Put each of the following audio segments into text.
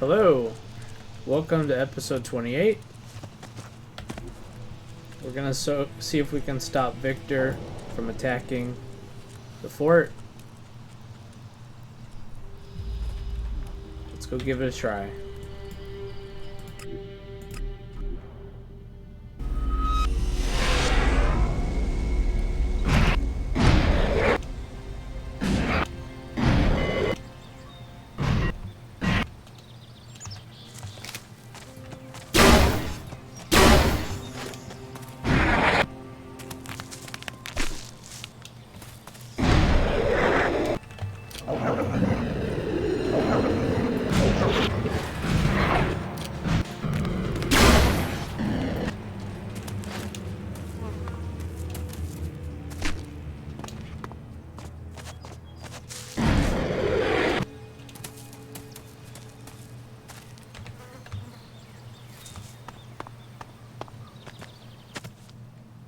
Hello, welcome to episode 28. We're gonna see if we can stop Victor from attacking the fort. Let's go give it a try.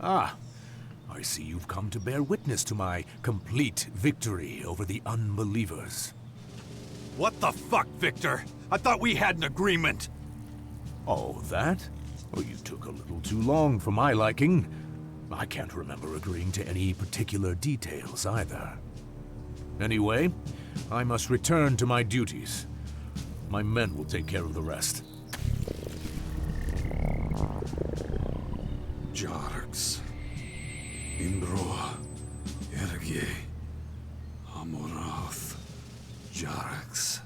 Ah, I see you've come to bear witness to my complete victory over the Unbelievers. What the fuck, Victor? I thought we had an agreement. Oh, that? Well, you took a little too long for my liking. I can't remember agreeing to any particular details either. Anyway, I must return to my duties. My men will take care of the rest. Jarax, Imbro, Erge, Amorath, Jarax.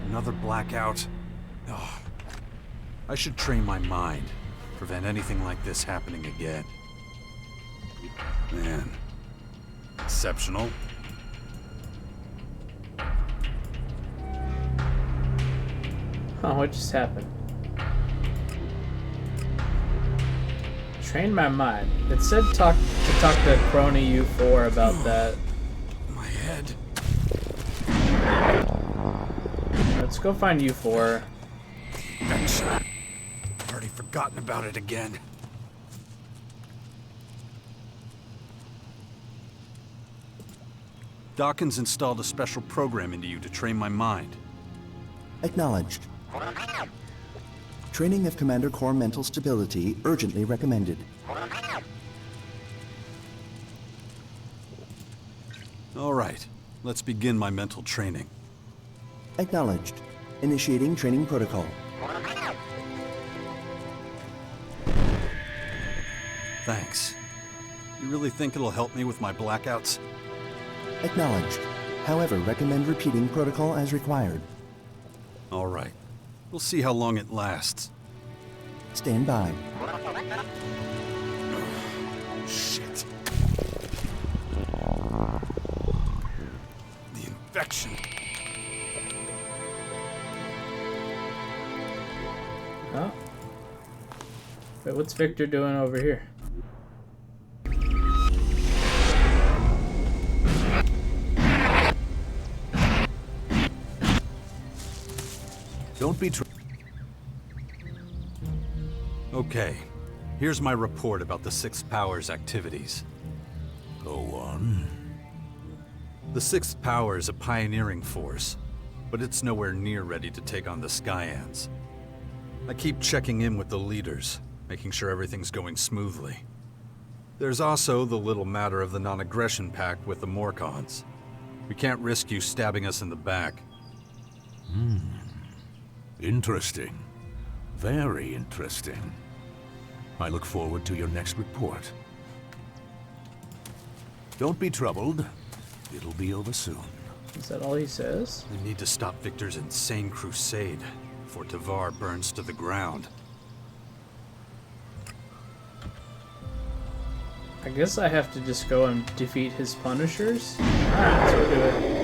Another blackout. Oh, I should train my mind. Prevent anything like this happening again. Man. Exceptional. Oh, what just happened? Train my mind. It said talk to Crony U4 about that. My head. Let's go find U4. Gunshot. Already forgotten about it again. Dawkins installed a special program into you to train my mind. Acknowledged. Training of Commander Core mental stability urgently recommended. All right, let's begin my mental training. Acknowledged. Initiating training protocol. Thanks. You really think it'll help me with my blackouts? Acknowledged. However, recommend repeating protocol as required. All right. We'll see how long it lasts. Stand by. Shit. The infection. Oh. Wait, what's Victor doing over here? Don't be Okay. Here's my report about the Sixth Power's activities. Go on. The Sixth Power is a pioneering force, but it's nowhere near ready to take on the Skyans. I keep checking in with the leaders, making sure everything's going smoothly. There's also the little matter of the non-aggression pact with the Morcons. We can't risk you stabbing us in the back. Interesting. Very interesting. I look forward to your next report. Don't be troubled. It'll be over soon. Is that all he says? We need to stop Victor's insane crusade before Tavar burns to the ground. I guess I have to just go and defeat his Punishers? Alright, let's go do it.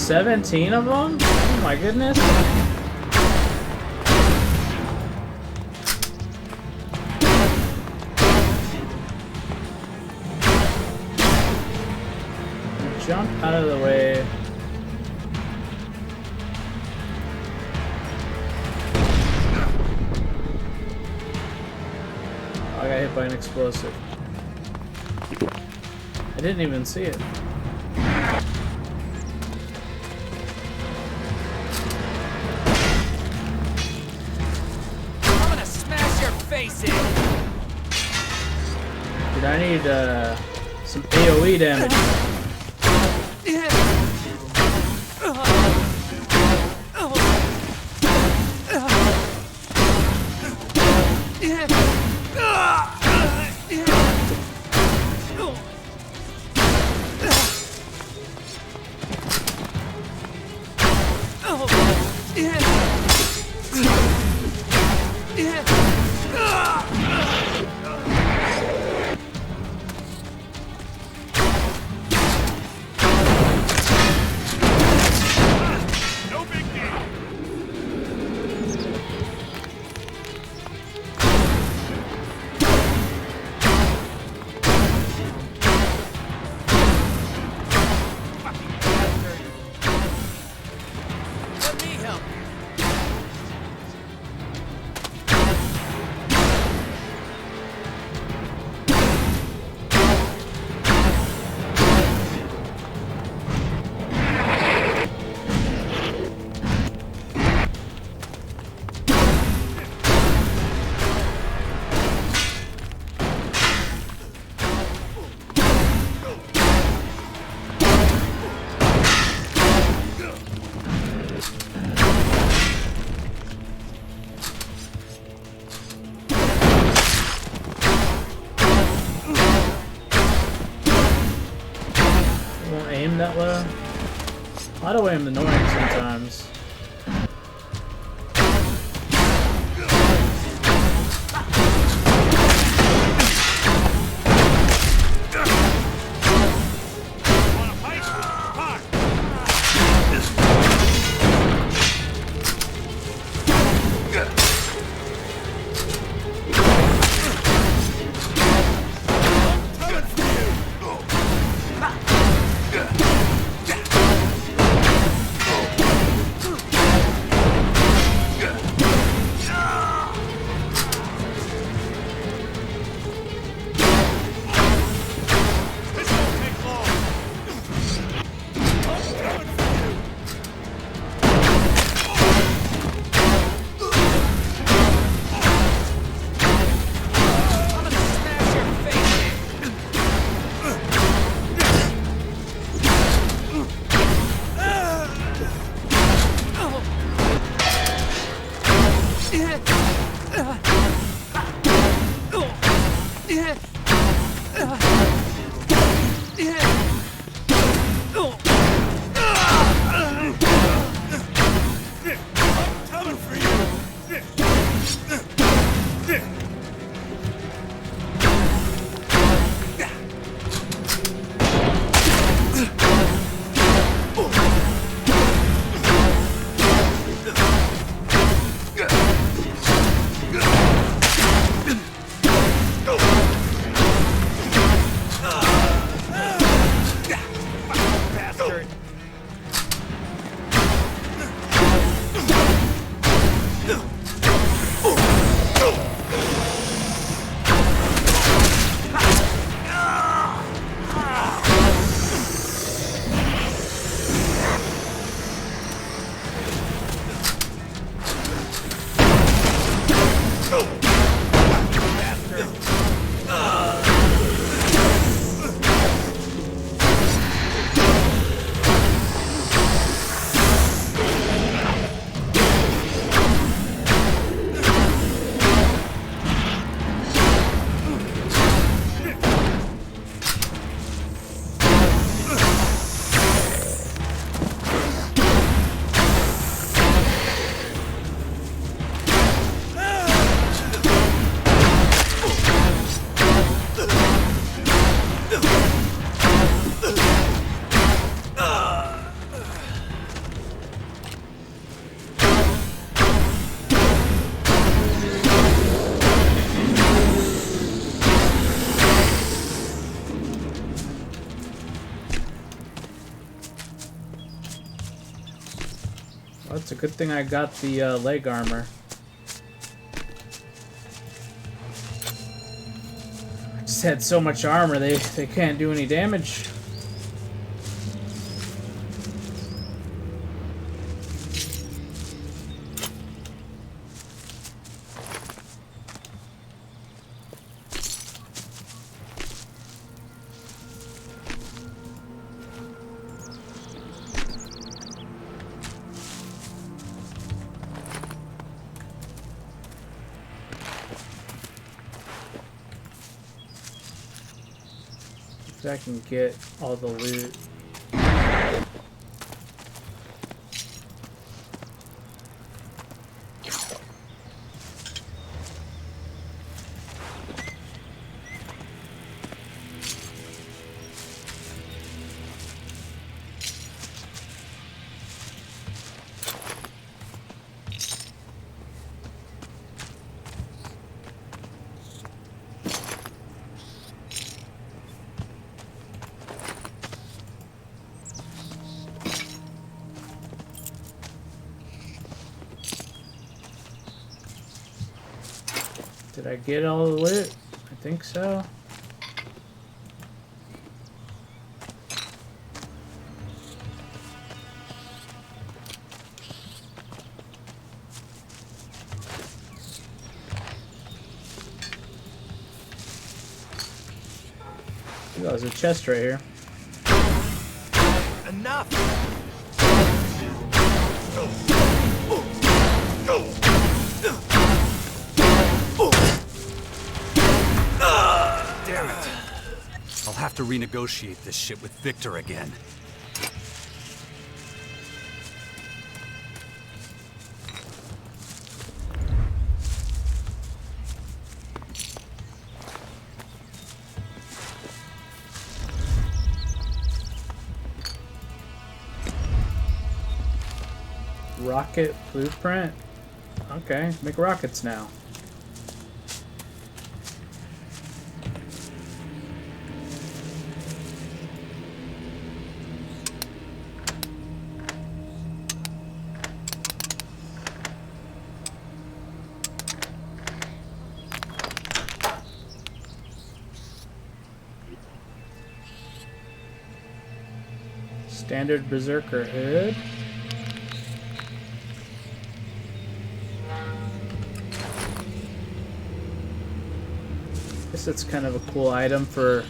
17 of them? Oh my goodness. Jump out of the way. Oh, I got hit by an explosive. I didn't even see it. I'm gonna smash your face in. Dude, I need some AoE damage. Let me help you. Won't aim that low. Auto aim annoying sometimes. Well, it's a good thing I got the leg armor. I just had so much armor, they can't do any damage. I can get all the loot. Did I get all the loot? I think so. Oh, there's a chest right here. Enough! Damn it. I'll have to renegotiate this shit with Victor again. Rocket blueprint? Okay, make rockets now. Standard Berserker hood. Guess that's kind of a cool item for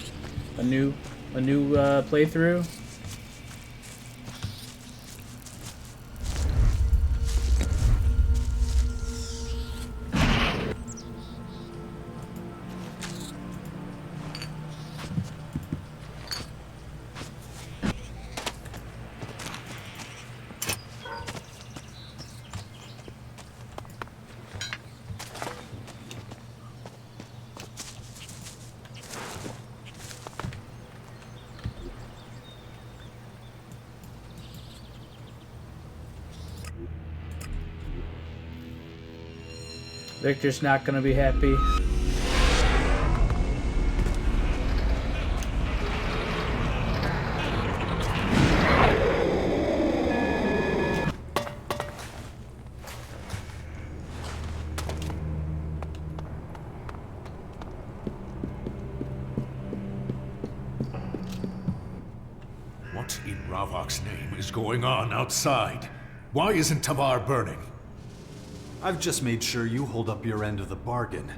a new playthrough. Victor's not gonna be happy. What in Ravok's name is going on outside? Why isn't Tavar burning? I've just made sure you hold up your end of the bargain.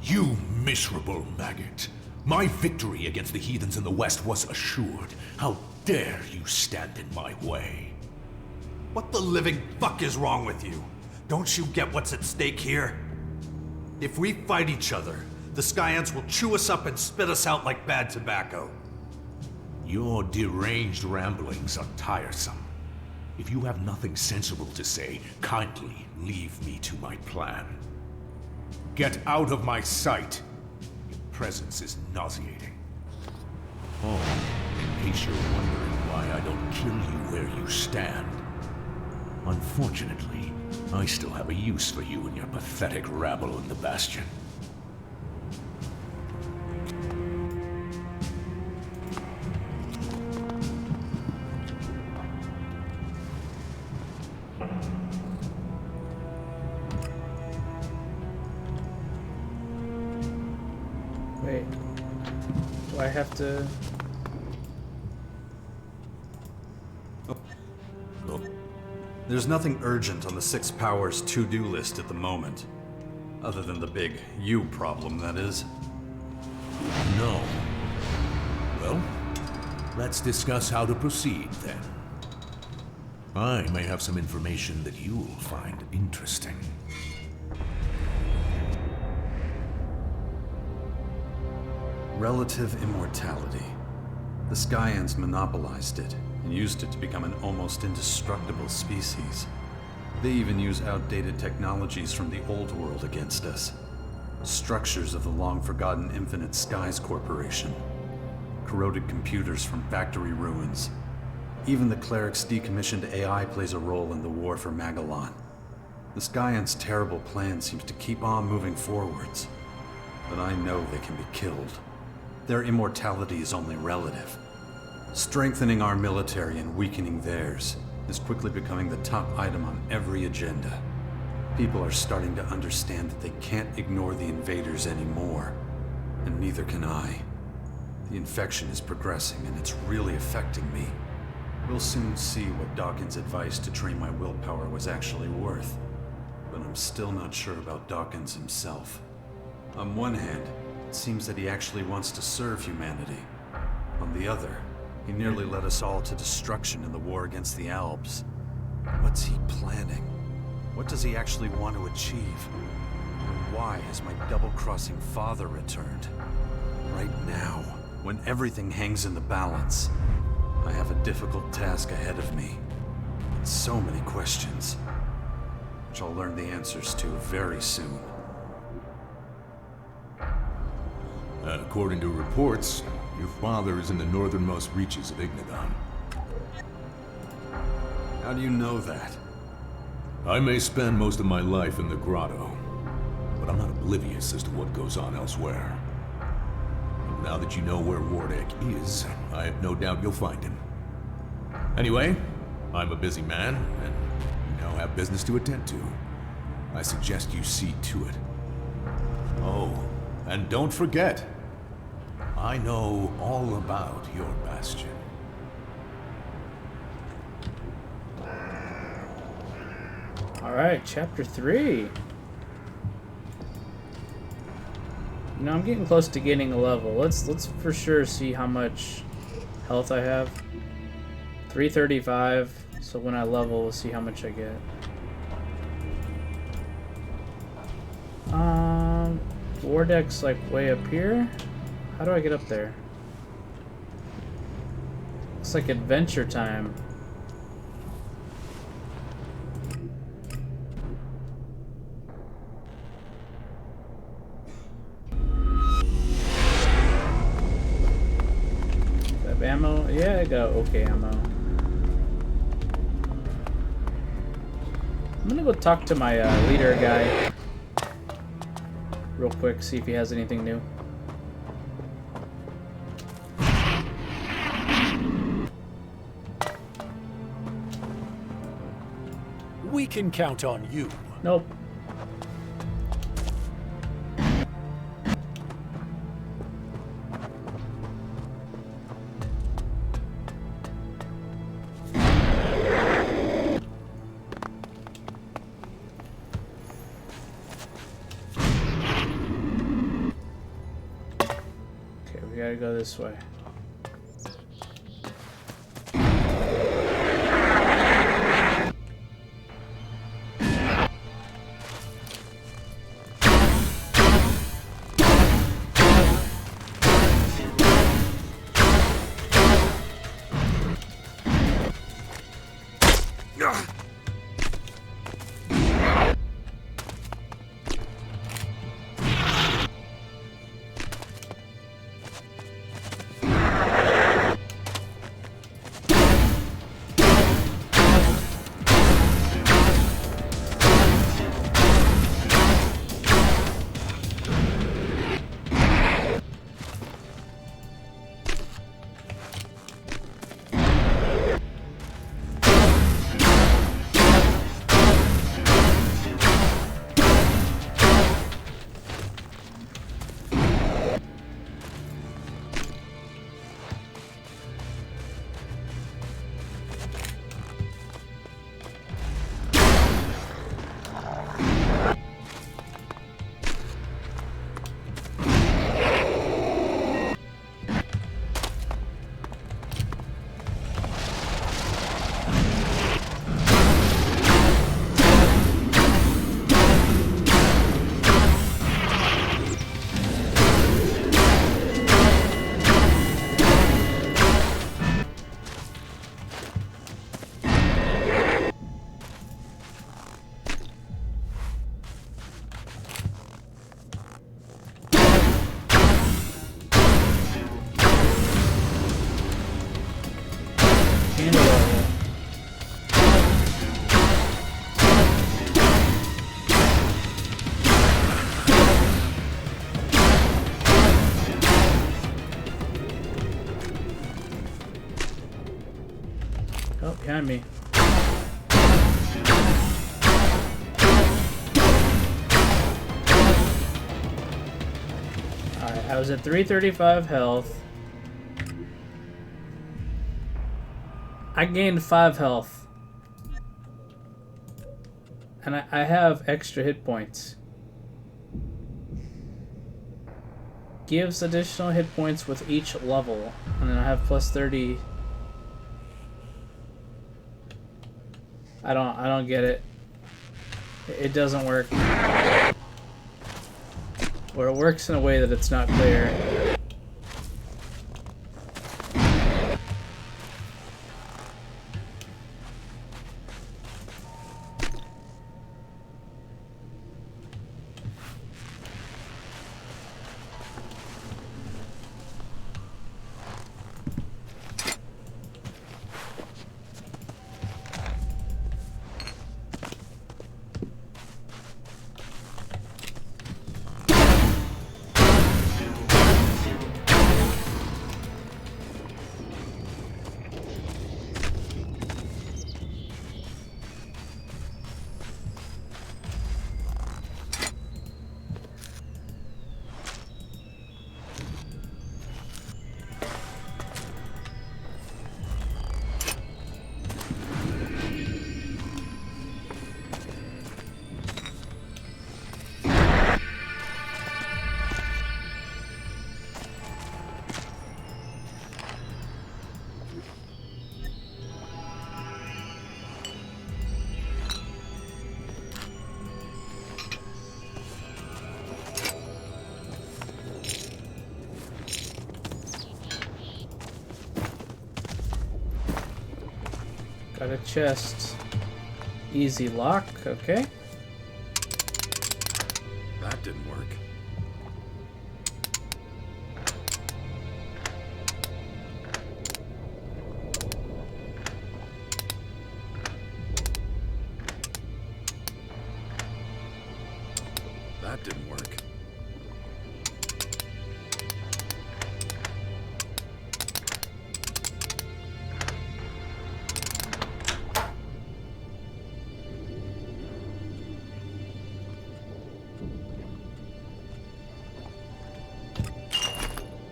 You miserable maggot. My victory against the heathens in the west was assured. How dare you stand in my way? What the living fuck is wrong with you? Don't you get what's at stake here? If we fight each other, the Skyants will chew us up and spit us out like bad tobacco. Your deranged ramblings are tiresome. If you have nothing sensible to say, kindly leave me to my plan. Get out of my sight. Your presence is nauseating. Oh, in case you're wondering why I don't kill you where you stand. Unfortunately, I still have a use for you and your pathetic rabble in the Bastion. Do I have to... There's nothing urgent on the Six Powers to-do list at the moment. Other than the big you problem, that is. No. Well, let's discuss how to proceed then. I may have some information that you'll find interesting. Relative immortality. The Skyans monopolized it and used it to become an almost indestructible species. They even use outdated technologies from the old world against us. Structures of the long-forgotten Infinite Skies Corporation. Corroded computers from factory ruins. Even the cleric's decommissioned AI plays a role in the war for Magellan. The Skyans' terrible plan seems to keep on moving forwards. But I know they can be killed. Their immortality is only relative. Strengthening our military and weakening theirs is quickly becoming the top item on every agenda. People are starting to understand that they can't ignore the invaders anymore. And neither can I. The infection is progressing and it's really affecting me. We'll soon see what Dawkins' advice to train my willpower was actually worth. But I'm still not sure about Dawkins himself. On one hand, it seems that he actually wants to serve humanity. On the other, he nearly led us all to destruction in the war against the Alps. What's he planning? What does he actually want to achieve? And why has my double-crossing father returned? Right now, when everything hangs in the balance, I have a difficult task ahead of me. And so many questions, which I'll learn the answers to very soon. According to reports, your father is in the northernmost reaches of Ignigon. How do you know that? I may spend most of my life in the grotto, but I'm not oblivious as to what goes on elsewhere. And now that you know where Wardek is, I have no doubt you'll find him. Anyway, I'm a busy man, and you now have business to attend to. I suggest you see to it. Oh, and don't forget, I know all about your bastion. Alright, chapter 3. You know, I'm getting close to getting a level. Let's for sure see how much health I have. 335, so when I level, we'll see how much I get. Wardek's like way up here. How do I get up there? Looks like adventure time. Have ammo? Yeah, I got okay ammo. I'm gonna go talk to my leader guy real quick, see if he has anything new. We can count on you. Nope. Okay, we gotta go this way. Oh, behind me. Alright, I was at 335 health. I gained 5 health. And I have extra hit points. Gives additional hit points with each level. And then I have plus 30. I don't get it. It doesn't work. Or it works in a way that it's not clear. Got a chest. Easy lock, okay. That didn't work. That didn't work.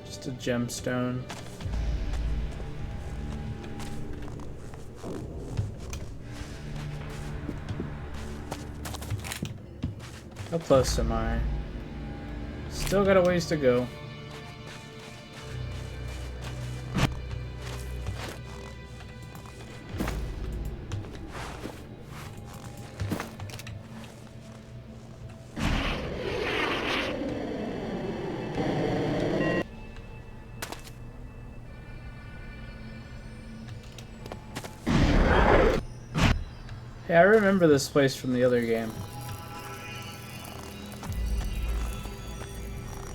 Just a gemstone. How close am I? Still got a ways to go. Hey, I remember this place from the other game.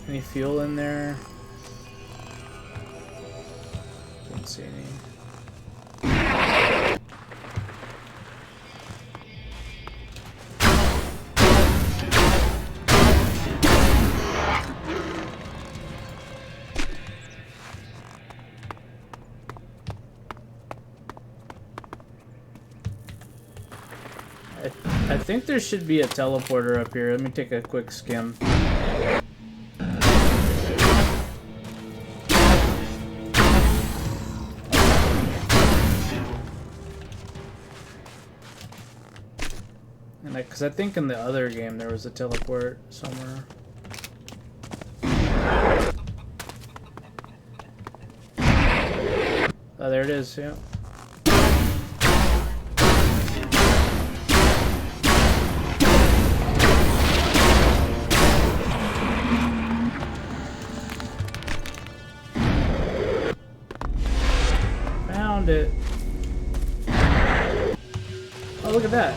Any fuel in there? Didn't see any. I think there should be a teleporter up here. Let me take a quick skim. Because I think in the other game there was a teleport somewhere. Oh, there it is, yeah. Found it. Oh, look at that.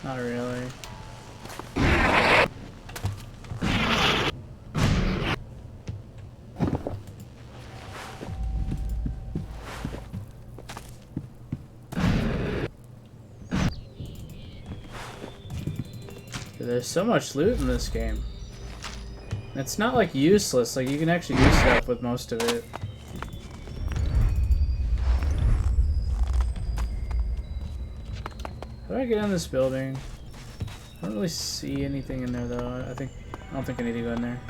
Not really. There's so much loot in this game. It's not like useless, like you can actually do stuff with most of it. How do I get in this building? I don't really see anything in there though. I don't think I need to go in there.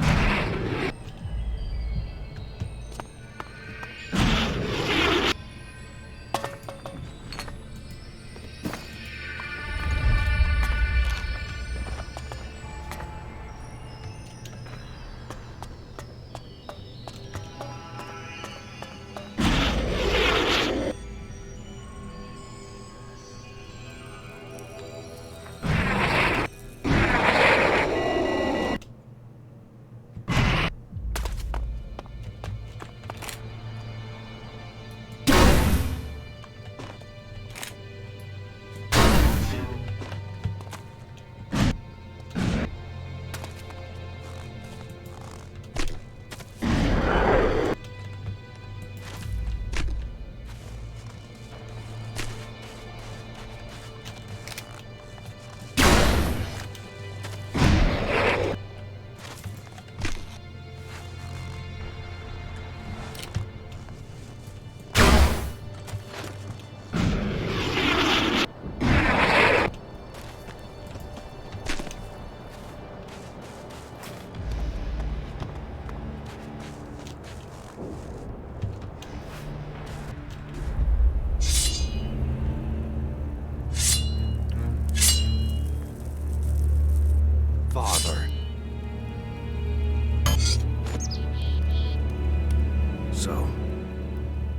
So,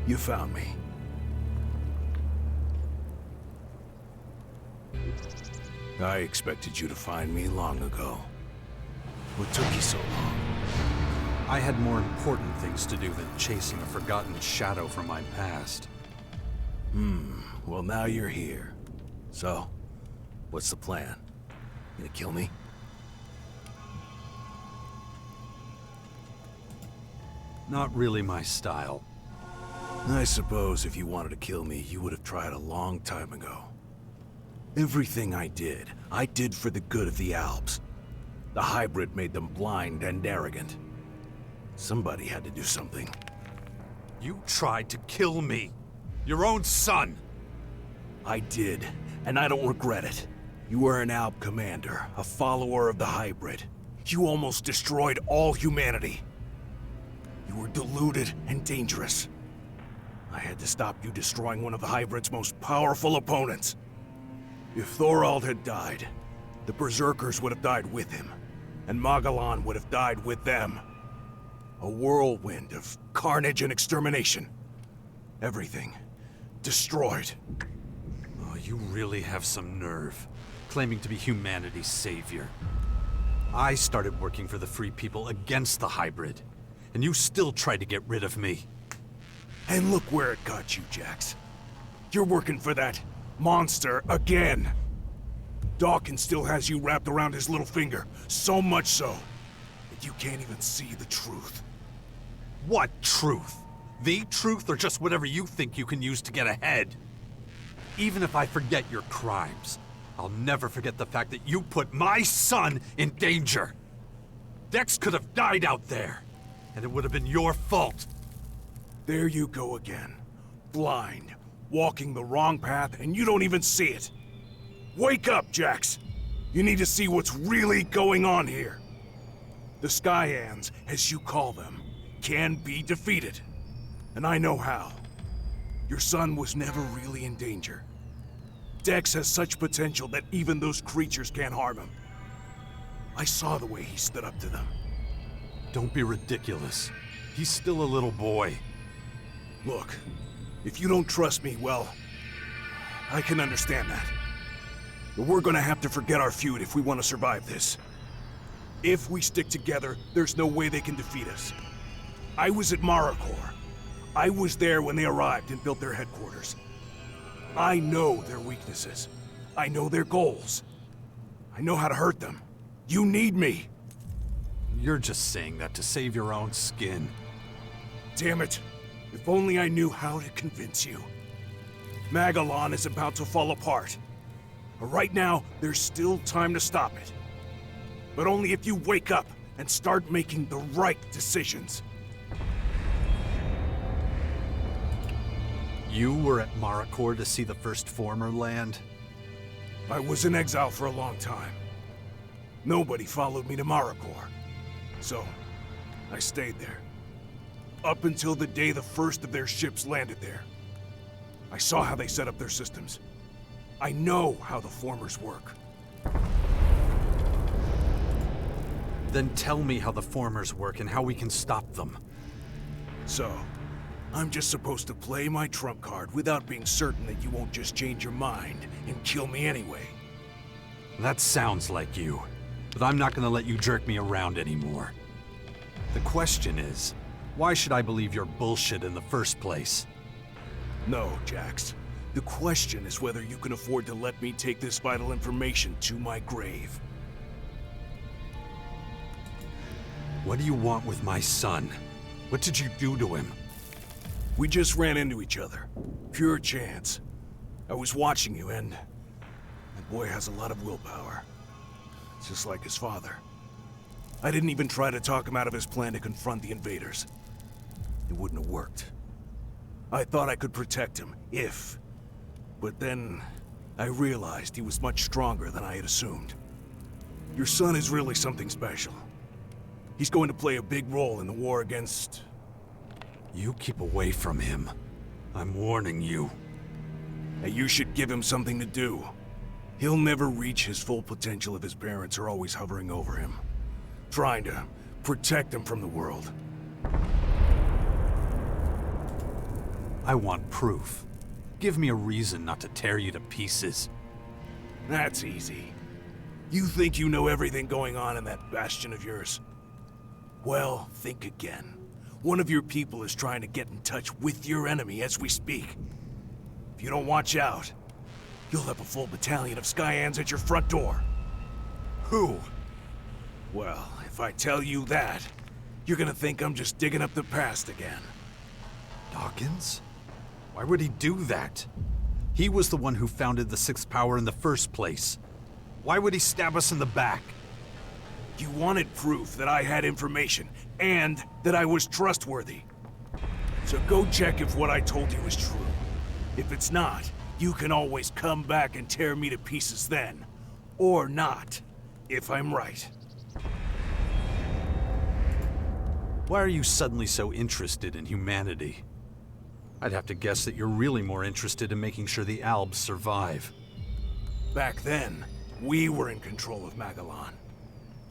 you found me. I expected you to find me long ago. What took you so long? I had more important things to do than chasing a forgotten shadow from my past. Well, now you're here. So, what's the plan? You gonna kill me? Not really my style. I suppose if you wanted to kill me, you would have tried a long time ago. Everything I did for the good of the Alps. The hybrid made them blind and arrogant. Somebody had to do something. You tried to kill me. Your own son. I did, and I don't regret it. You were an Alp commander, a follower of the hybrid. You almost destroyed all humanity. You were deluded and dangerous. I had to stop you destroying one of the hybrid's most powerful opponents. If Thorald had died, the Berserkers would have died with him, and Magellan would have died with them. A whirlwind of carnage and extermination. Everything destroyed. Oh, you really have some nerve, claiming to be humanity's savior. I started working for the Free People against the hybrid, and you still tried to get rid of me. And look where it got you, Jax. You're working for that monster again. Dawkins still has you wrapped around his little finger, so much so that you can't even see the truth. What truth? The truth, or just whatever you think you can use to get ahead? Even if I forget your crimes, I'll never forget the fact that you put my son in danger. Dex could have died out there, and it would have been your fault. There you go again. Blind, walking the wrong path, and you don't even see it. Wake up, Jax! You need to see what's really going on here. The Skyans, as you call them, can be defeated. And I know how. Your son was never really in danger. Dex has such potential that even those creatures can't harm him. I saw the way he stood up to them. Don't be ridiculous. He's still a little boy. Look, if you don't trust me, well, I can understand that. But we're gonna have to forget our feud if we want to survive this. If we stick together, there's no way they can defeat us. I was at Maricor. I was there when they arrived and built their headquarters. I know their weaknesses. I know their goals. I know how to hurt them. You need me. You're just saying that to save your own skin. Damn it. If only I knew how to convince you. Magellan is about to fall apart. But right now, there's still time to stop it. But only if you wake up and start making the right decisions. You were at Maracor to see the first former land? I was in exile for a long time. Nobody followed me to Maracor. So, I stayed there. Up until the day the first of their ships landed there. I saw how they set up their systems. I know how the formers work. Then tell me how the formers work and how we can stop them. So, I'm just supposed to play my trump card without being certain that you won't just change your mind and kill me anyway. That sounds like you, but I'm not gonna let you jerk me around anymore. The question is, why should I believe your bullshit in the first place? No, Jax. The question is whether you can afford to let me take this vital information to my grave. What do you want with my son? What did you do to him? We just ran into each other. Pure chance. I was watching you, and that boy has a lot of willpower. Just like his father. I didn't even try to talk him out of his plan to confront the invaders. It wouldn't have worked. I thought I could protect him, if... But then, I realized he was much stronger than I had assumed. Your son is really something special. He's going to play a big role in the war against... You keep away from him. I'm warning you. And you should give him something to do. He'll never reach his full potential if his parents are always hovering over him, trying to protect him from the world. I want proof. Give me a reason not to tear you to pieces. That's easy. You think you know everything going on in that bastion of yours? Well, think again. One of your people is trying to get in touch with your enemy as we speak. If you don't watch out, you'll have a full battalion of Skyans at your front door. Who? Well, if I tell you that, you're gonna think I'm just digging up the past again. Dawkins? Why would he do that? He was the one who founded the Sixth Power in the first place. Why would he stab us in the back? You wanted proof that I had information, and that I was trustworthy. So go check if what I told you is true. If it's not, you can always come back and tear me to pieces then. Or not, if I'm right. Why are you suddenly so interested in humanity? I'd have to guess that you're really more interested in making sure the Albs survive. Back then, we were in control of Magellan.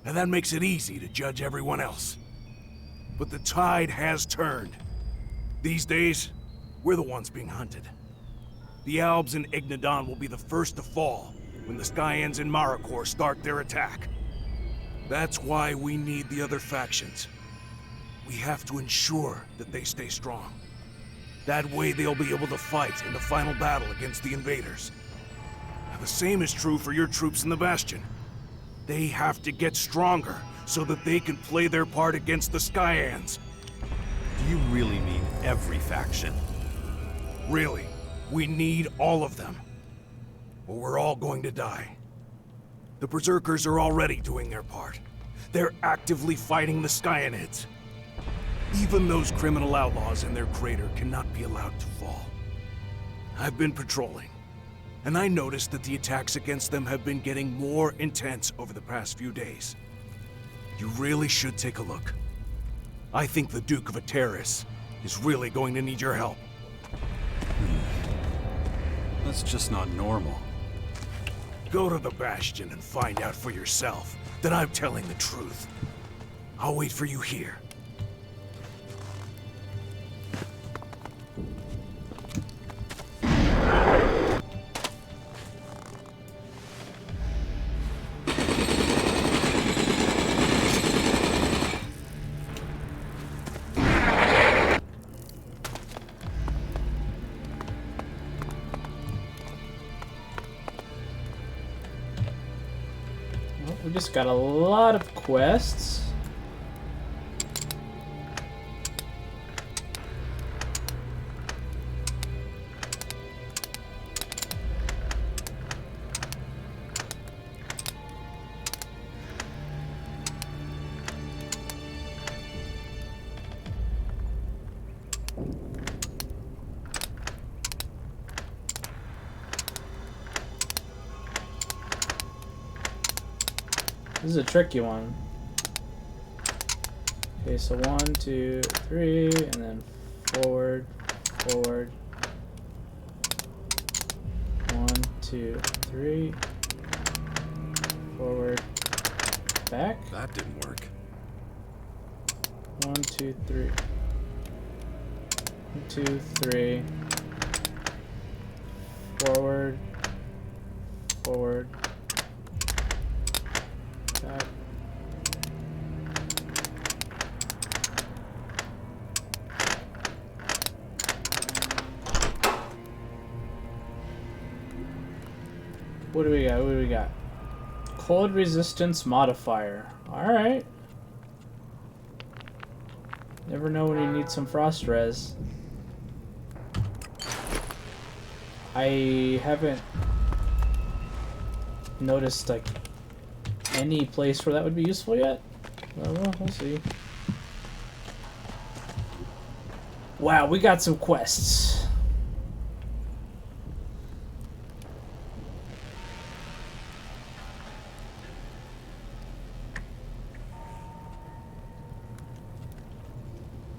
And that makes it easy to judge everyone else. But the tide has turned. These days, we're the ones being hunted. The Albs in Ignadon will be the first to fall when the Skyans in Maracor start their attack. That's why we need the other factions. We have to ensure that they stay strong. That way they'll be able to fight in the final battle against the invaders. The same is true for your troops in the Bastion. They have to get stronger so that they can play their part against the Skyans. Do you really mean every faction? Really, we need all of them. Or we're all going to die. The Berserkers are already doing their part. They're actively fighting the Skyanids. Even those criminal outlaws in their crater cannot be allowed to fall. I've been patrolling, and I noticed that the attacks against them have been getting more intense over the past few days. You really should take a look. I think the Duke of Ateris is really going to need your help. That's just not normal. Go to the Bastion and find out for yourself that I'm telling the truth. I'll wait for you here. We just got a lot of quests. This is a tricky one. Okay, so 1, 2, 3, and then forward, forward. 1, 2, 3. Forward, back. That didn't work. 1, 2, 3. 1, 2, 3. Forward, forward. Back. What do we got? What do we got? Cold resistance modifier. Alright. Never know when you need some frost res. I haven't noticed like any place where that would be useful yet. Well, we'll see. Wow, we got some quests.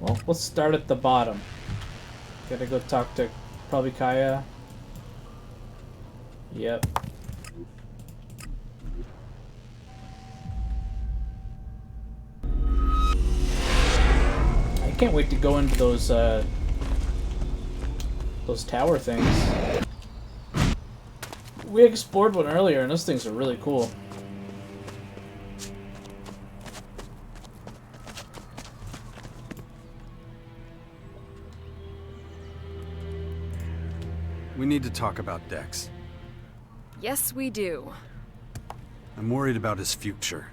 Well, let's start at the bottom. Gotta go talk to probably Kaya. Yep. I can't wait to go into those tower things. We explored one earlier, and those things are really cool. We need to talk about Dex. Yes, we do. I'm worried about his future.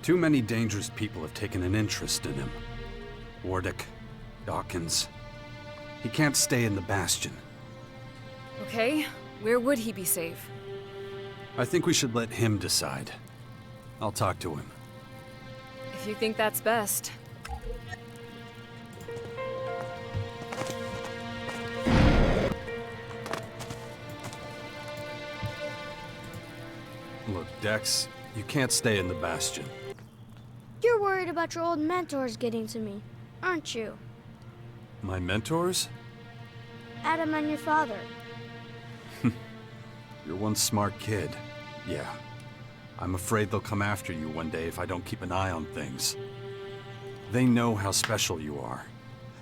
Too many dangerous people have taken an interest in him. Wardick, Dawkins. He can't stay in the Bastion. Okay, where would he be safe? I think we should let him decide. I'll talk to him. If you think that's best. Look, Dex, you can't stay in the Bastion. You're worried about your old mentors getting to me, aren't you? My mentors? Adam and your father. You're one smart kid. Yeah. I'm afraid they'll come after you one day if I don't keep an eye on things. They know how special you are.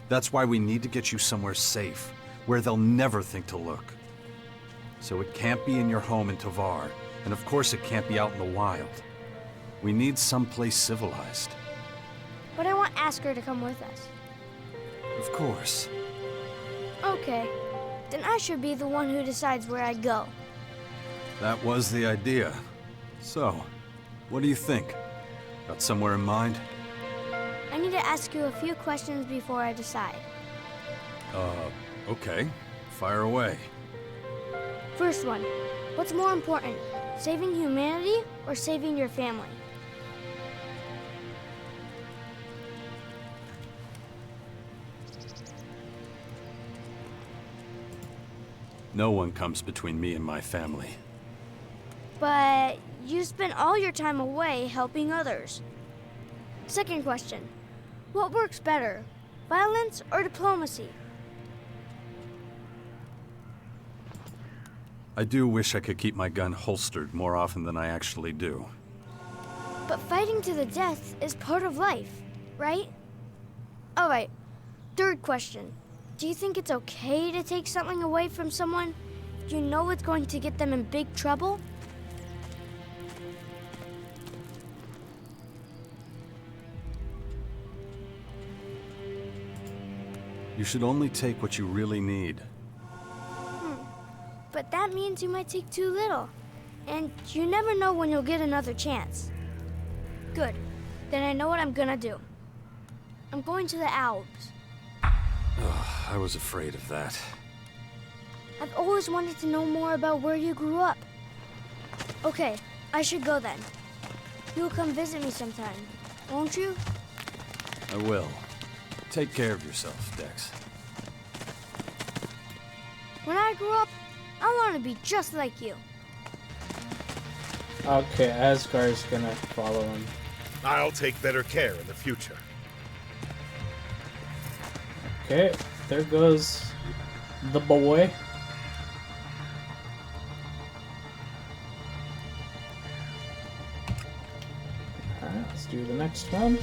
That's why we need to get you somewhere safe, where they'll never think to look. So it can't be in your home in Tovar, and of course it can't be out in the wild. We need someplace civilized. But I want Asker to come with us. Of course. Okay. Then I should be the one who decides where I go. That was the idea. So, what do you think? Got somewhere in mind? I need to ask you a few questions before I decide. Okay. Fire away. First one. What's more important? Saving humanity or saving your family? No one comes between me and my family. But you spend all your time away helping others. Second question. What works better? Violence or diplomacy? I do wish I could keep my gun holstered more often than I actually do. But fighting to the death is part of life, right? Alright, third question. Do you think it's okay to take something away from someone if you know it's going to get them in big trouble? You should only take what you really need. But that means you might take too little. And you never know when you'll get another chance. Good. Then I know what I'm gonna do. I'm going to the Alps. Oh, I was afraid of that. I've always wanted to know more about where you grew up. Okay, I should go then. You'll come visit me sometime, won't you? I will. Take care of yourself, Dex. When I grow up, I want to be just like you. Okay, Asgar's gonna follow him. I'll take better care in the future. Okay, there goes the boy. Alright, let's do the next one.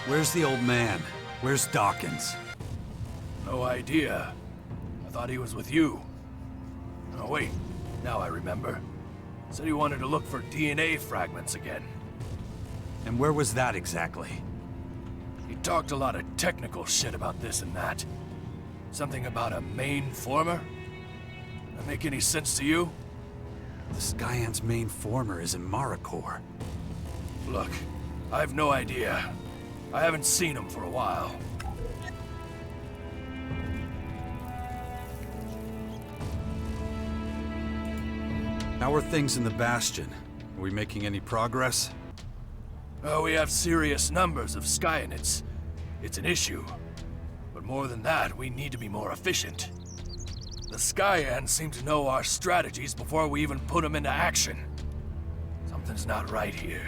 Where's the old man? Where's Dawkins? No idea. I thought he was with you. Oh wait, now I remember. Said he wanted to look for DNA fragments again. And where was that exactly? He talked a lot of technical shit about this and that. Something about a main former? That make any sense to you? The Skyant's main former is in Maricor. Look, I have no idea. I haven't seen him for a while. How are things in the Bastion? Are we making any progress? Oh, we have serious numbers of Skyanids. It's an issue. But more than that, we need to be more efficient. The Skyans seem to know our strategies before we even put them into action. Something's not right here.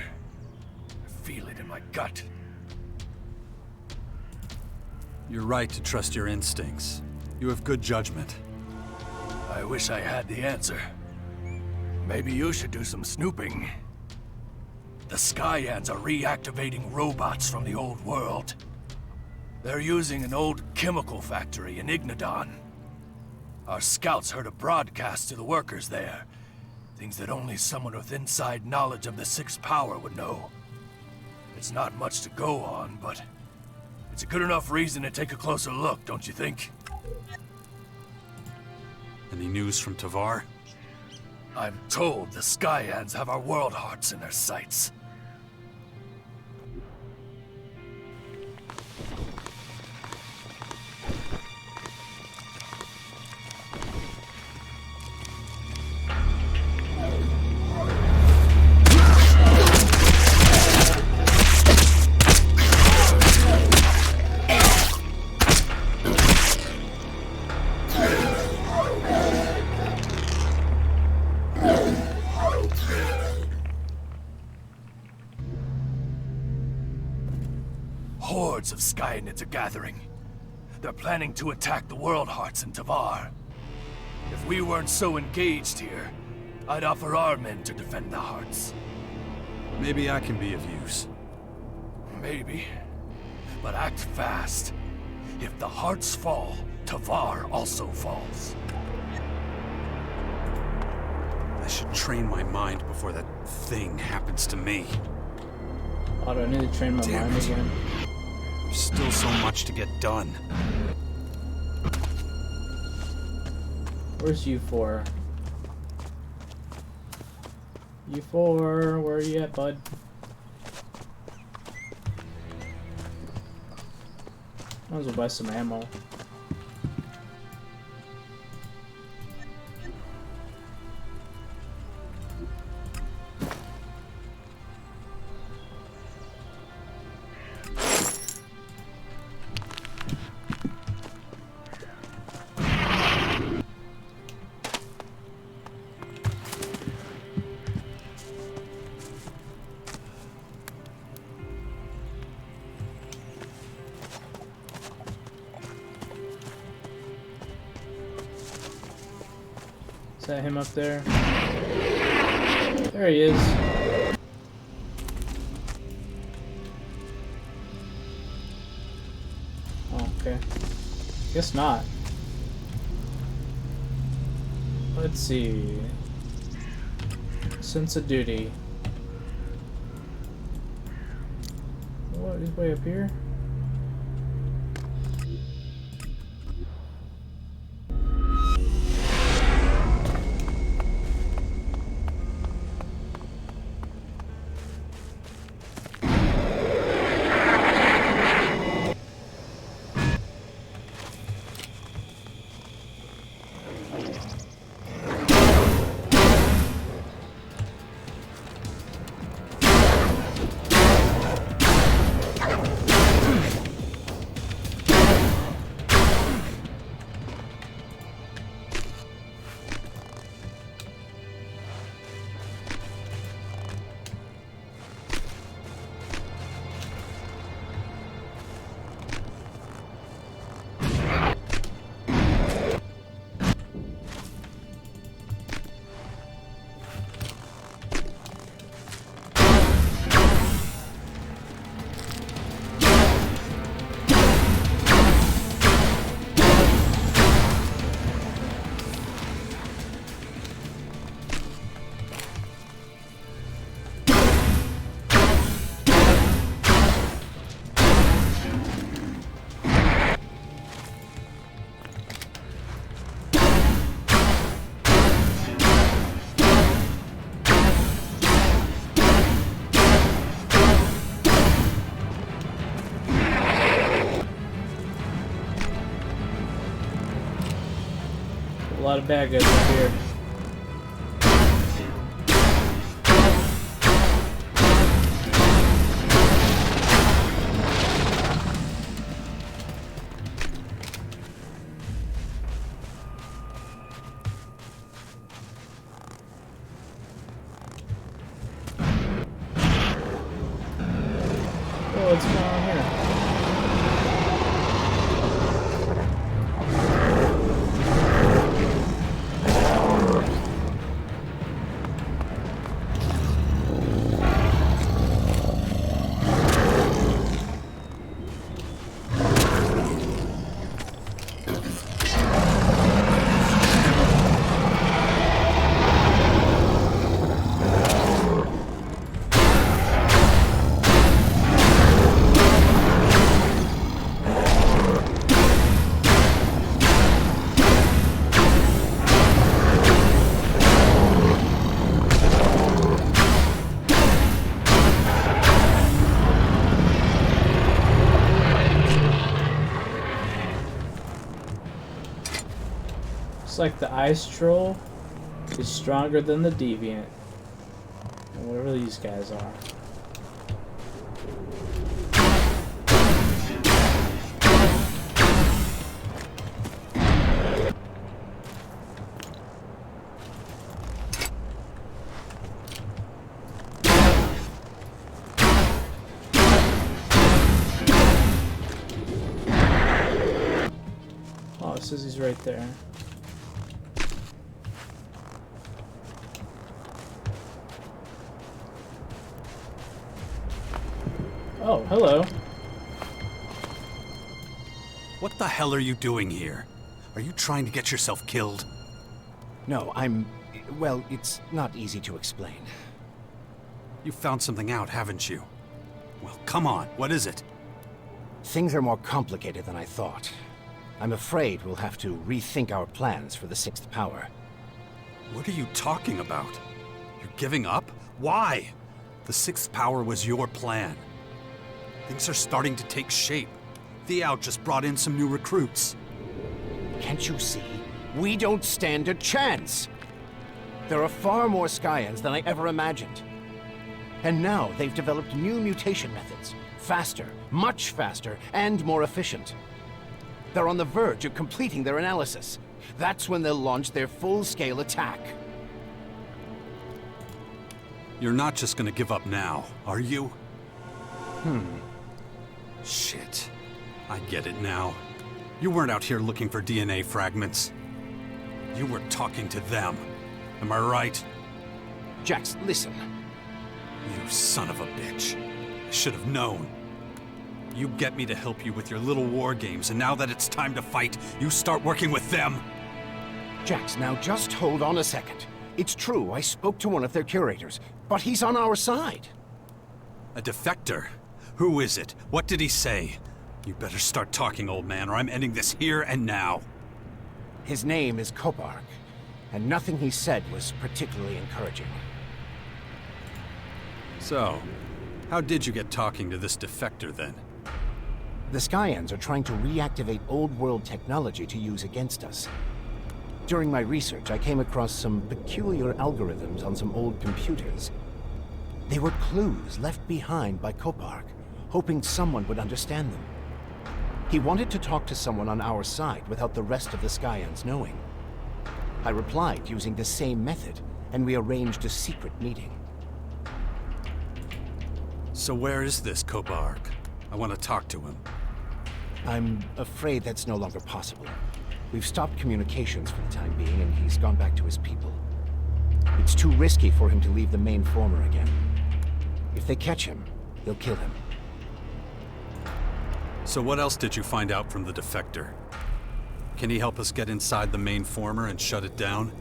I feel it in my gut. You're right to trust your instincts. You have good judgment. I wish I had the answer. Maybe you should do some snooping. The Skyans are reactivating robots from the old world. They're using an old chemical factory in Ignadon. Our scouts heard a broadcast to the workers there. Things that only someone with inside knowledge of the Sixth Power would know. It's not much to go on, but it's a good enough reason to take a closer look, don't you think? Any news from Tavar? I'm told the Skyans have our world hearts in their sights. Hordes of Skyanids are gathering. They're planning to attack the World Hearts in Tavar. If we weren't so engaged here, I'd offer our men to defend the Hearts. Maybe I can be of use. Maybe. But act fast. If the Hearts fall, Tavar also falls. I should train my mind before that thing happens to me. Oh, do I need to train my Damn mind it. again? There's still so much to get done. Where's U4? U4, where are you at, bud? Might as well buy some ammo. Is that him up there? There he is. Oh, okay. Guess not. Let's see. Sense of duty. What? He's way up here? A lot of bad guys up here. Oh, what's going on here? Looks like the ice troll is stronger than the deviant. And whatever these guys are. Oh, it says he's right there. Oh, hello. What the hell are you doing here? Are you trying to get yourself killed? No, well, it's not easy to explain. You found something out, haven't you? Well, come on, what is it? Things are more complicated than I thought. I'm afraid we'll have to rethink our plans for the sixth power. What are you talking about? You're giving up? Why? The sixth power was your plan. Things are starting to take shape. Theo just brought in some new recruits. Can't you see? We don't stand a chance! There are far more Skyans than I ever imagined. And now they've developed new mutation methods. Faster, much faster, and more efficient. They're on the verge of completing their analysis. That's when they'll launch their full-scale attack. You're not just gonna give up now, are you? Shit. I get it now. You weren't out here looking for DNA fragments. You were talking to them. Am I right? Jax, listen. You son of a bitch. I should have known. You get me to help you with your little war games, and now that it's time to fight, you start working with them. Jax, now just hold on a second. It's true, I spoke to one of their curators, but he's on our side. A defector? Who is it? What did he say? You better start talking, old man, or I'm ending this here and now. His name is Kopark, and nothing he said was particularly encouraging. So, how did you get talking to this defector then? The Skyans are trying to reactivate old-world technology to use against us. During my research, I came across some peculiar algorithms on some old computers. They were clues left behind by Kopark, hoping someone would understand them. He wanted to talk to someone on our side without the rest of the Skyans knowing. I replied using the same method, and we arranged a secret meeting. So where is this Kopark? I want to talk to him. I'm afraid that's no longer possible. We've stopped communications for the time being, and he's gone back to his people. It's too risky for him to leave the main former again. If they catch him, they'll kill him. So what else did you find out from the defector? Can he help us get inside the main former and shut it down?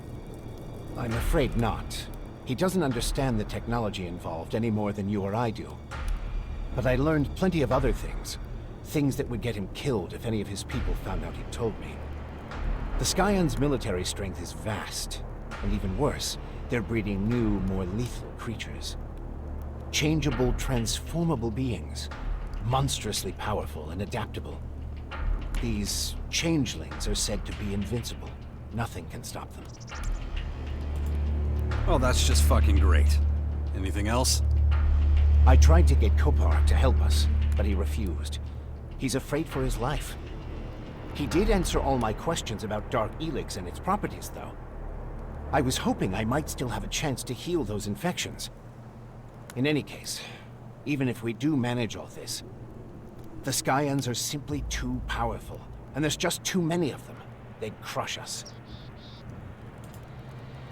I'm afraid not. He doesn't understand the technology involved any more than you or I do. But I learned plenty of other things. Things that would get him killed if any of his people found out he'd told me. The Skyans' military strength is vast, and even worse, they're breeding new, more lethal creatures. Changeable, transformable beings. Monstrously powerful and adaptable. These changelings are said to be invincible. Nothing can stop them. Well, that's just fucking great. Anything else? I tried to get Kopark to help us, but he refused. He's afraid for his life. He did answer all my questions about Dark Elex and its properties, though. I was hoping I might still have a chance to heal those infections. In any case, even if we do manage all this, the Skyans are simply too powerful, and there's just too many of them. They'd crush us.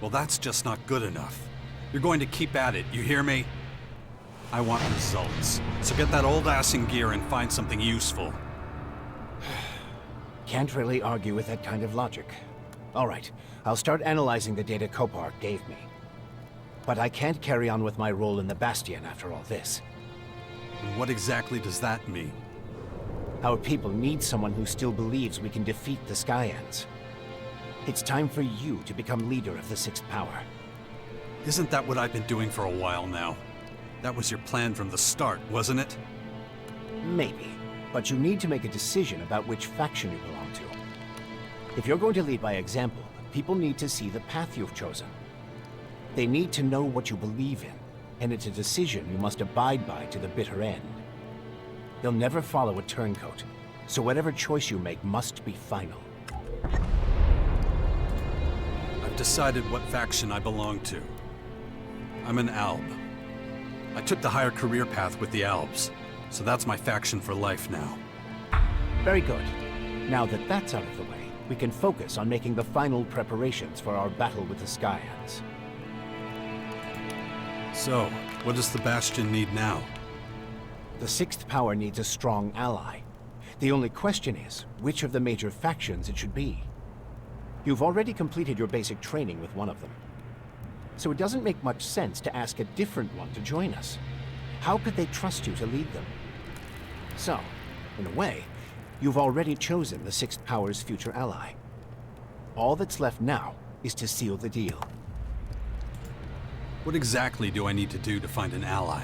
Well, that's just not good enough. You're going to keep at it, you hear me? I want results. So get that old ass in gear and find something useful. Can't really argue with that kind of logic. All right, I'll start analyzing the data Kopark gave me. But I can't carry on with my role in the Bastion after all this. And what exactly does that mean? Our people need someone who still believes we can defeat the Skyans. It's time for you to become leader of the Sixth Power. Isn't that what I've been doing for a while now? That was your plan from the start, wasn't it? Maybe, but you need to make a decision about which faction you belong to. If you're going to lead by example, people need to see the path you've chosen. They need to know what you believe in, and it's a decision you must abide by to the bitter end. They'll never follow a turncoat, so whatever choice you make must be final. I've decided what faction I belong to. I'm an Alb. I took the higher career path with the Albs, so that's my faction for life now. Very good. Now that that's out of the way, we can focus on making the final preparations for our battle with the Skyans. So, what does the Bastion need now? The Sixth Power needs a strong ally. The only question is, which of the major factions it should be. You've already completed your basic training with one of them. So it doesn't make much sense to ask a different one to join us. How could they trust you to lead them? So, in a way, you've already chosen the Sixth Power's future ally. All that's left now is to seal the deal. What exactly do I need to do to find an ally?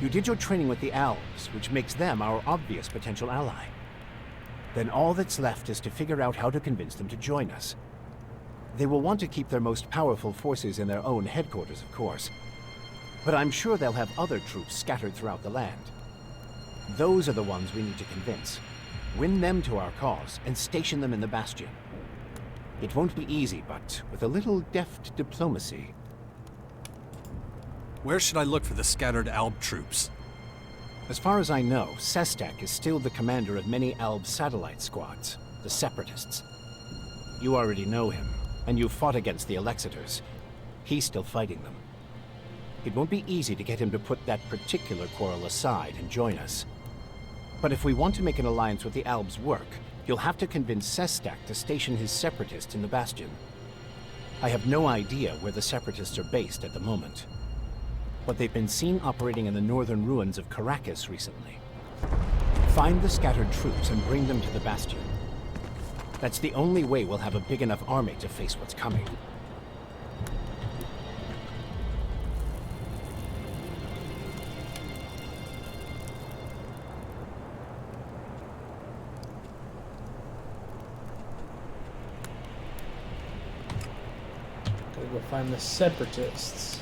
You did your training with the Albs, which makes them our obvious potential ally. Then all that's left is to figure out how to convince them to join us. They will want to keep their most powerful forces in their own headquarters, of course. But I'm sure they'll have other troops scattered throughout the land. Those are the ones we need to convince. Win them to our cause, and station them in the Bastion. It won't be easy, but with a little deft diplomacy... Where should I look for the scattered Alb troops? As far as I know, Sestak is still the commander of many Alb satellite squads, the Separatists. You already know him, and you fought against the Elexitors. He's still fighting them. It won't be easy to get him to put that particular quarrel aside and join us. But if we want to make an alliance with the Albs work, you'll have to convince Sestak to station his Separatists in the Bastion. I have no idea where the Separatists are based at the moment. but they've been seen operating in the northern ruins of Caracas recently. Find the scattered troops and bring them to the bastion. That's the only way we'll have a big enough army to face what's coming. Gotta go find the Separatists.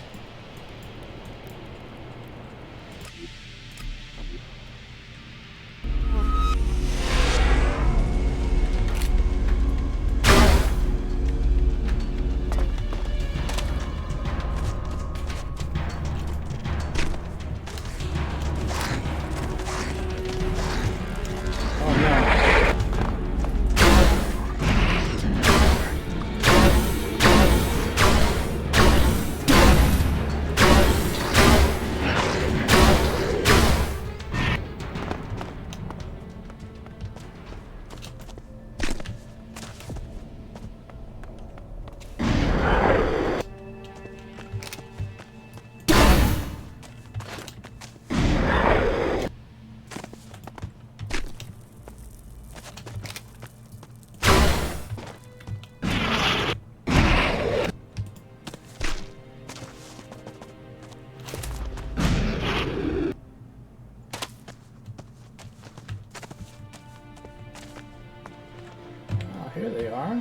Here they are.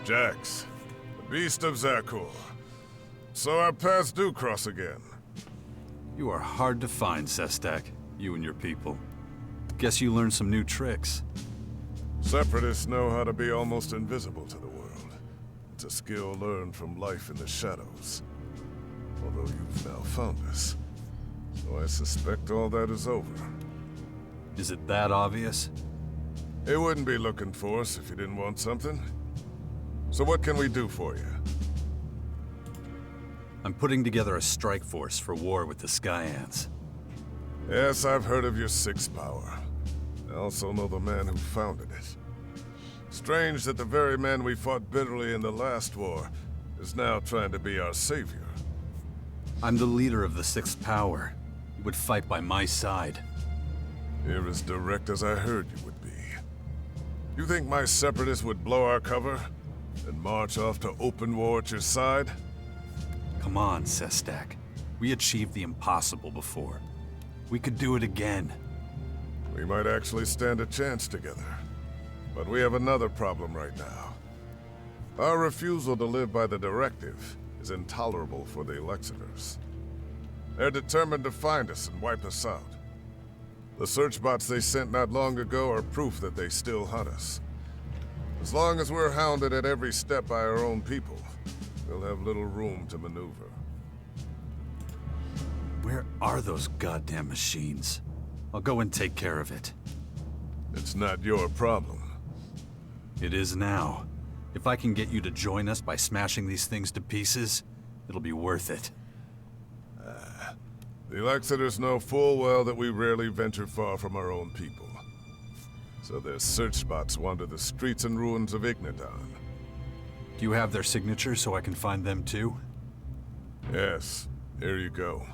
Jax, the beast of Zakul. So our paths do cross again. You are hard to find, Sestak. You and your people. Guess you learned some new tricks. Separatists know how to be almost invisible to the world. It's a skill learned from life in the shadows. Although you've now found us. So I suspect all that is over. Is it that obvious? It wouldn't be looking for us if you didn't want something. So what can we do for you? I'm putting together a strike force for war with the Sky Ants. Yes, I've heard of your sixth power. I also know the man who founded it. Strange that the very man we fought bitterly in the last war is now trying to be our savior. I'm the leader of the sixth power. You would fight by my side. You're as direct as I heard you would be. You think my separatists would blow our cover and march off to open war at your side? Come on, Sestak. We achieved the impossible before. We could do it again. We might actually stand a chance together. But we have another problem right now. Our refusal to live by the directive is intolerable for the Elexitors. They're determined to find us and wipe us out. The search bots they sent not long ago are proof that they still hunt us. As long as we're hounded at every step by our own people, we'll have little room to maneuver. Where are those goddamn machines? I'll go and take care of it. It's not your problem. It is now. If I can get you to join us by smashing these things to pieces, it'll be worth it. The Elexitors know full well that we rarely venture far from our own people. So their search spots wander the streets and ruins of Igniton. Do you have their signatures so I can find them too? Yes, here you go.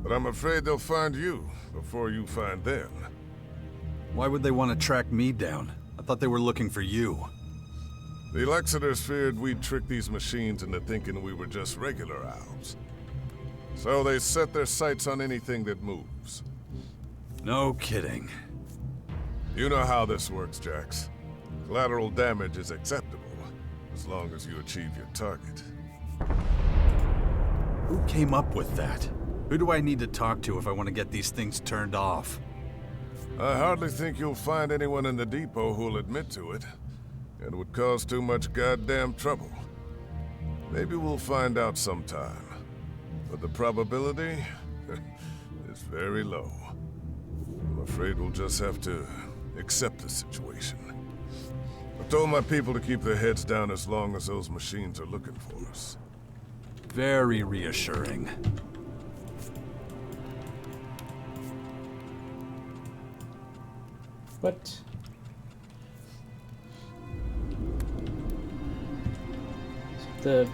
But I'm afraid they'll find you before you find them. Why would they want to track me down? I thought they were looking for you. The Elexitors feared we'd trick these machines into thinking we were just regular owls. So they set their sights on anything that moves. No kidding. You know how this works, Jax. Collateral damage is acceptable, as long as you achieve your target. Who came up with that? Who do I need to talk to if I want to get these things turned off? I hardly think you'll find anyone in the depot who'll admit to it. It would cause too much goddamn trouble. Maybe we'll find out sometime. But the probability is very low. I'm afraid we'll just have to accept the situation. I told my people to keep their heads down as long as those machines are looking for us. Very reassuring. What? to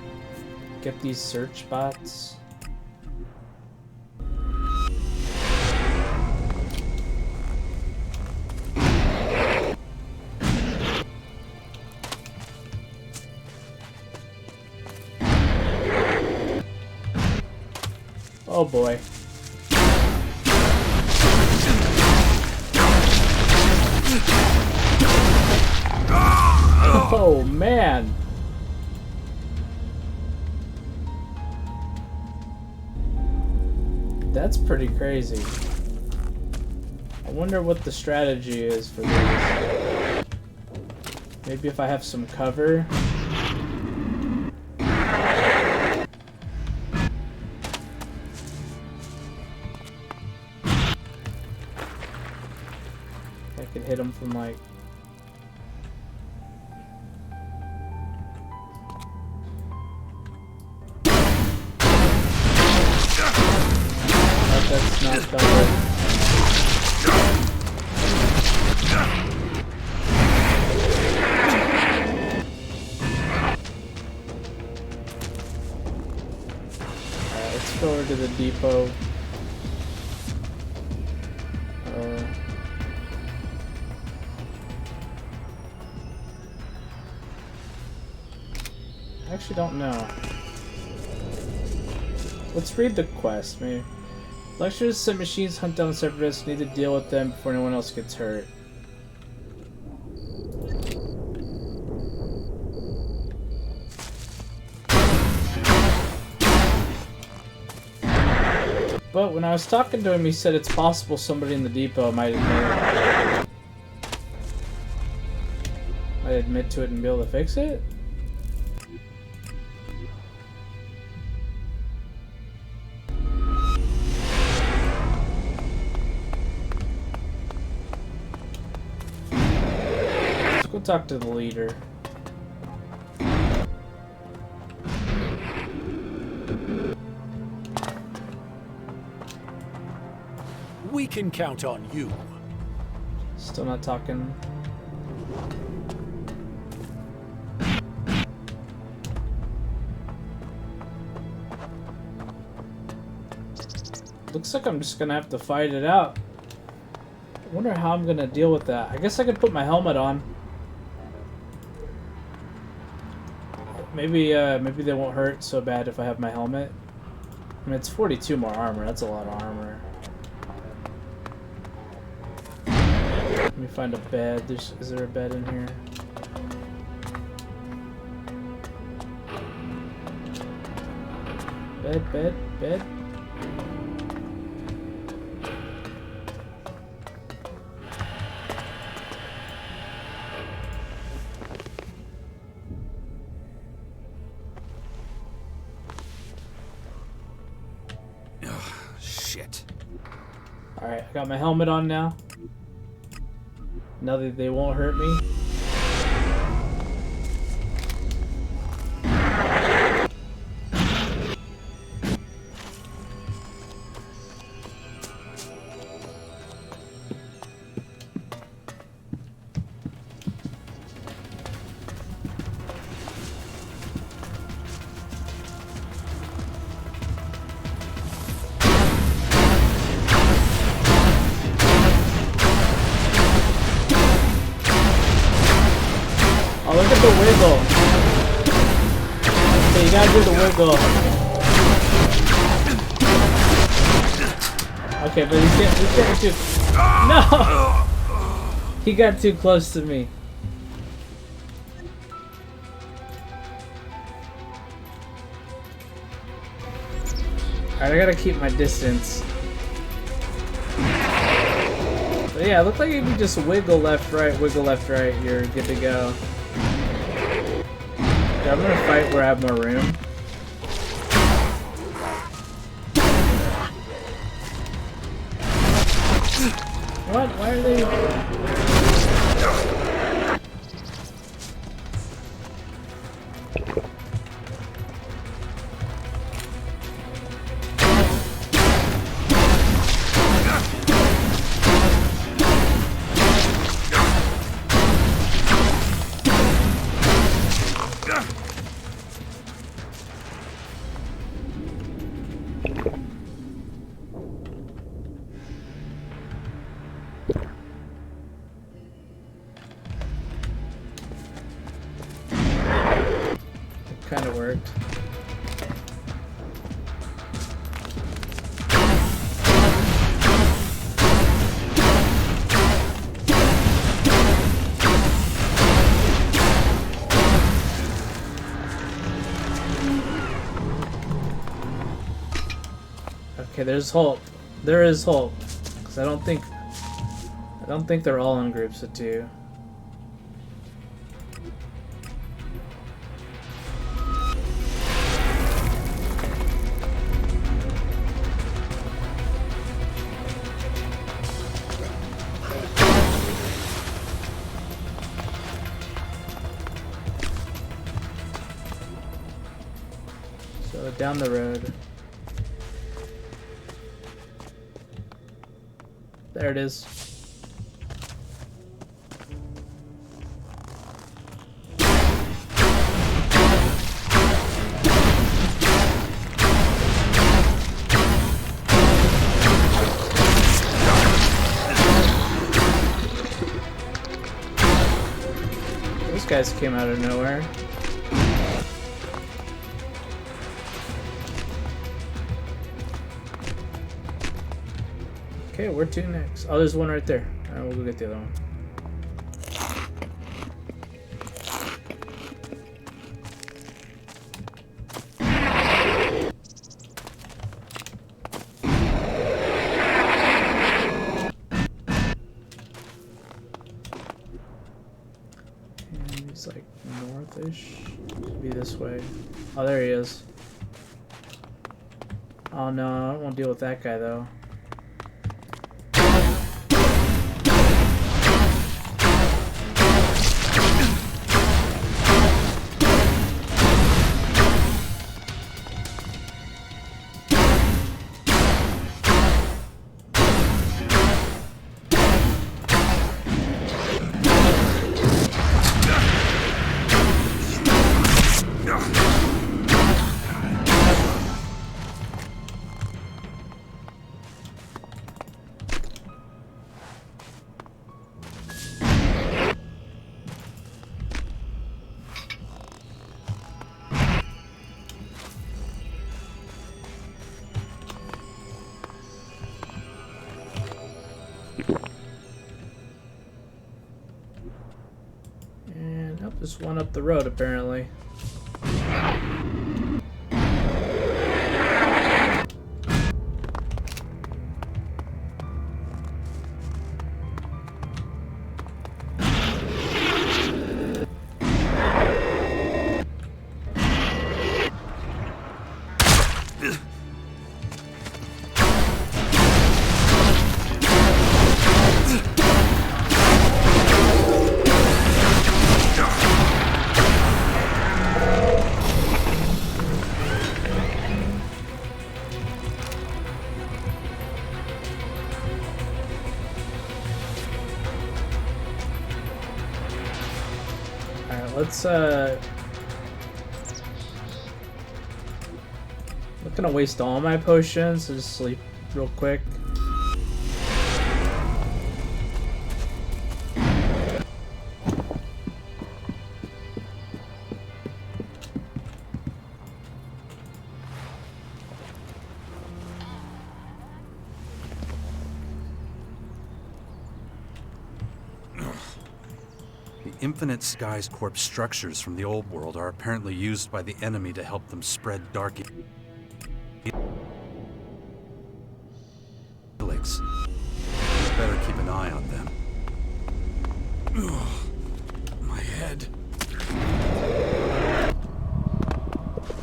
get these search bots? Oh boy. Oh man. That's pretty crazy. I wonder what the strategy is for this. Maybe if I have some cover. I could hit him from like... That's not covered. Alright, let's go over to the depot. I actually don't know. Let's read the quest, maybe. Lectures said machines hunt down Separatists, need to deal with them before anyone else gets hurt. But when I was talking to him, he said it's possible somebody in the depot might admit to it and be able to fix it. Go talk to the leader. We can count on you. Still not talking. Looks like I'm just gonna have to fight it out. I wonder how I'm gonna deal with that. I guess I could put my helmet on. Maybe maybe they won't hurt so bad if I have my helmet. I mean, it's 42 more armor. That's a lot of armor. Let me find a bed. Is there a bed in here? Bed. Alright, I got my helmet on now. Now that they won't hurt me. Oh, look at the wiggle. Okay, you gotta do the wiggle. Okay, but he's getting too... No! He got too close to me. Alright, I gotta keep my distance. But yeah, it looked like if you just wiggle left, right, you're good to go. I'm gonna fight where I have more room. What? Why are they... kind of worked. Okay, there's hope. There is hope, because I don't think they're all in groups of 2. So down the road. There it is. Those guys came out of nowhere. Okay, where to next? Oh, there's one right there. Alright, we'll go get the other one. And he's like northish. Should be this way. Oh, there he is. Oh no, I won't deal with that guy though. And oh, there's one up the road apparently. Let's I'm not gonna waste all my potions, so just sleep real quick. Infinite Skies Corp structures from the old world are apparently used by the enemy to help them spread dark Elex. Better keep an eye on them. My head.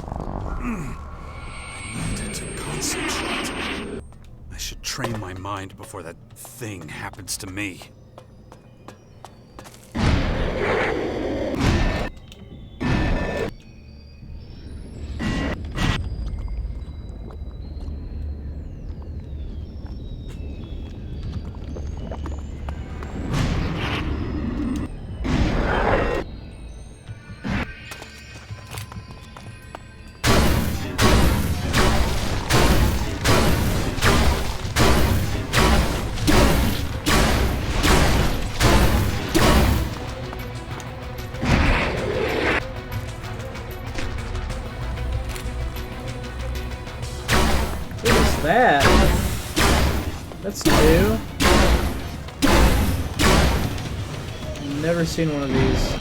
I needed to concentrate. I should train my mind before that thing happens to me. that. That's new. Never seen one of these.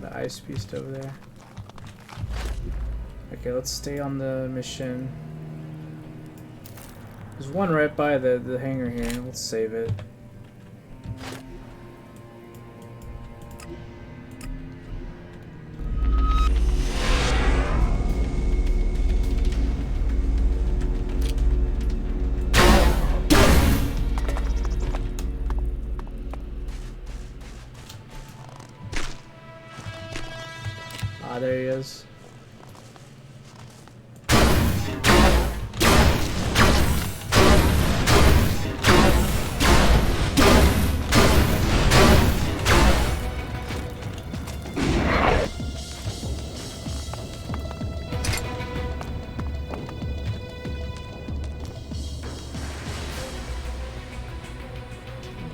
The ice piece over there. Okay, let's stay on the mission. There's one right by the hangar here. Let's save it. Ah, there he is.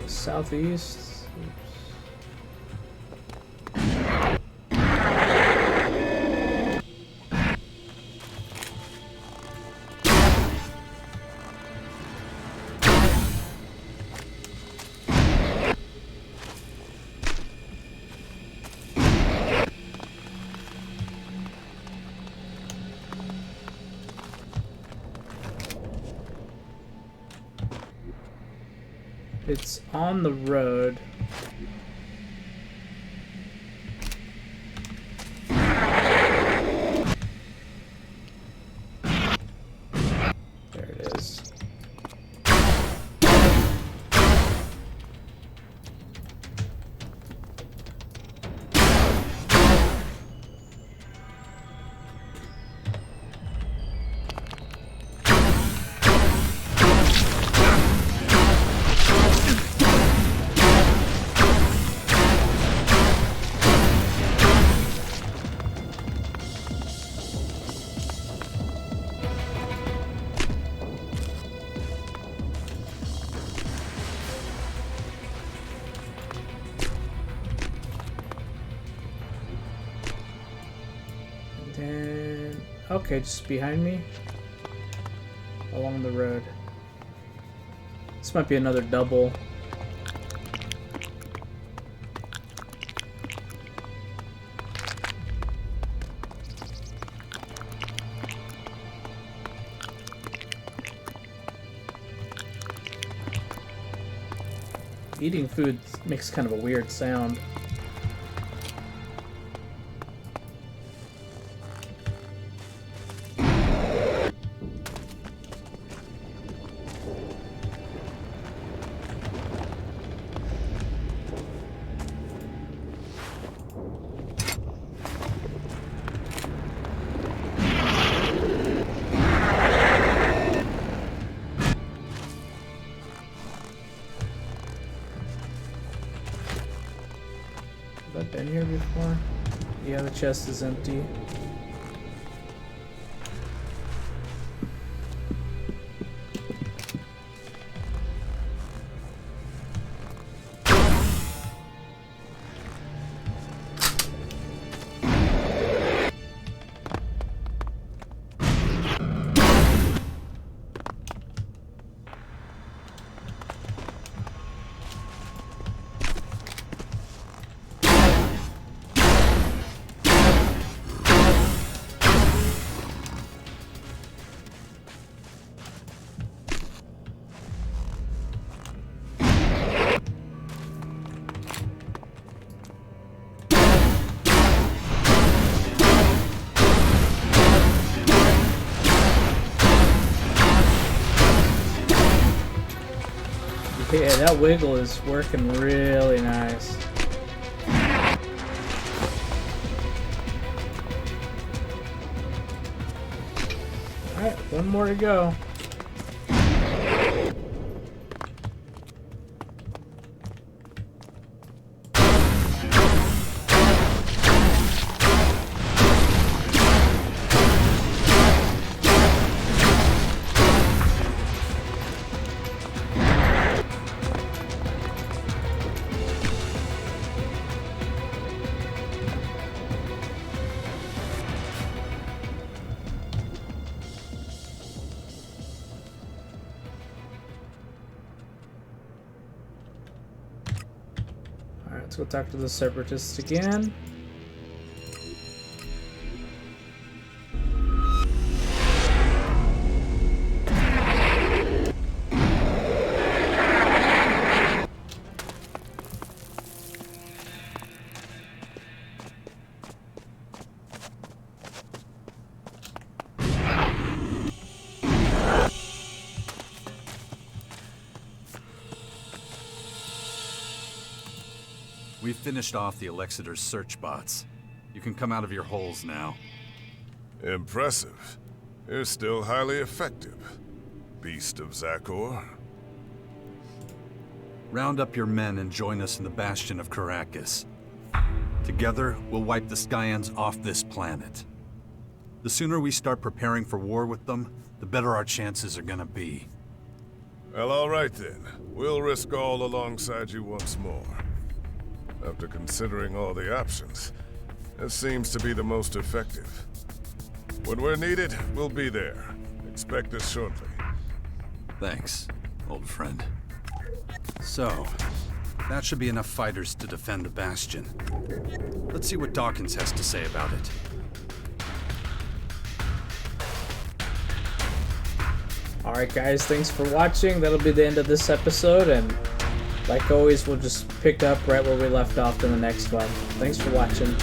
Southeast. It's on the road. There it is. And okay, just behind me along the road. This might be another double. Eating food makes kind of a weird sound. Have I been here before? Yeah, the chest is empty. Yeah, that wiggle is working really nice. Alright, one more to go. Let's go talk to the Separatists again. We've finished off the Elexiter's search bots. You can come out of your holes now. Impressive. You're still highly effective, Beast of Zakor. Round up your men and join us in the Bastion of Caracas. Together, we'll wipe the Skyans off this planet. The sooner we start preparing for war with them, the better our chances are gonna be. Well, all right then. We'll risk all alongside you once more. After considering all the options, this seems to be the most effective. When we're needed, we'll be there. Expect us shortly. Thanks, old friend. So, that should be enough fighters to defend the Bastion. Let's see what Dawkins has to say about it. Alright guys, thanks for watching. That'll be the end of this episode, and like always, we'll just pick up right where we left off in the next one. Thanks for watching.